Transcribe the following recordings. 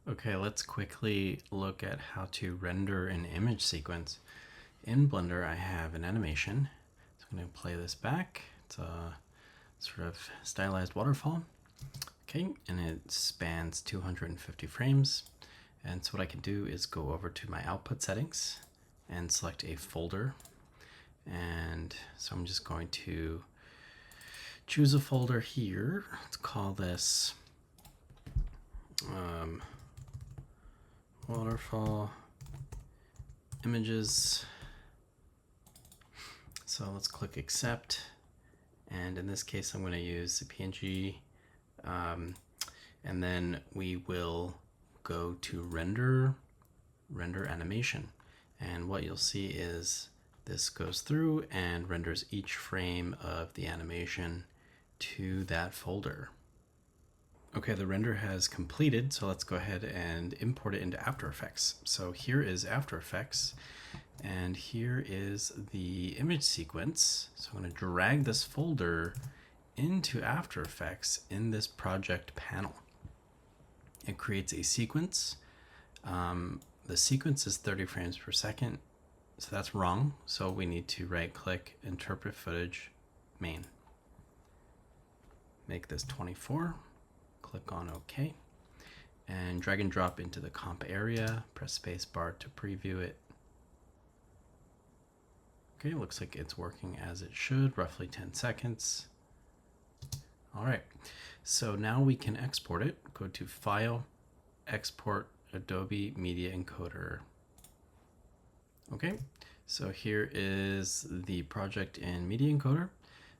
Okay, let's quickly look at how to render an image sequence. In Blender, I have an animation. So I'm going to play this back. It's a sort of stylized waterfall. Okay, and it spans 250 frames. And so what I can do is go over to my output settings and select a folder. And so I'm just going to choose a folder here. Let's call this waterfall images. So let's click accept. And in this case, I'm going to use the PNG. And then we will go to render animation. And what you'll see is this goes through and renders each frame of the animation to that folder. Okay, the render has completed, so let's go ahead and import it into After Effects. So here is After Effects, and here is the image sequence. So I'm going to drag this folder into After Effects in this project panel. It creates a sequence. The sequence is 30 frames per second, so that's wrong. So we need to right-click, Interpret Footage, Main. Make this 24. Click on OK, and drag and drop into the comp area. Press space bar to preview it. Okay, looks like it's working as it should, roughly 10 seconds. All right, so now we can export it. Go to File, Export Adobe Media Encoder. Okay, so here is the project in Media Encoder.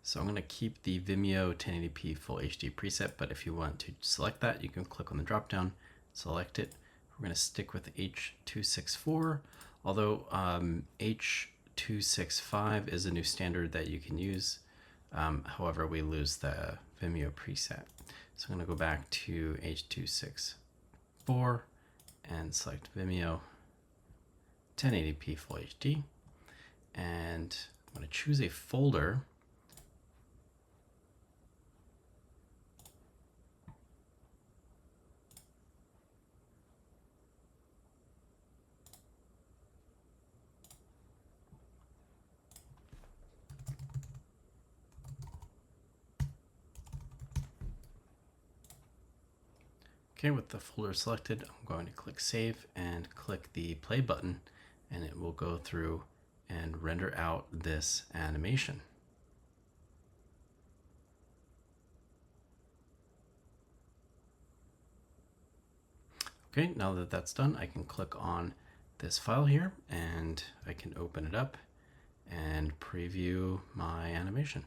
So I'm going to keep the Vimeo 1080p Full HD preset, but if you want to select that, you can click on the drop down, select it. We're going to stick with H.264, although H.265 is a new standard that you can use. However, we lose the Vimeo preset. So I'm going to go back to H.264 and select Vimeo 1080p Full HD. And I'm going to choose a folder. Okay, with the folder selected, I'm going to click Save and click the play button, and it will go through and render out this animation. Okay, now that that's done, I can click on this file here and I can open it up and preview my animation.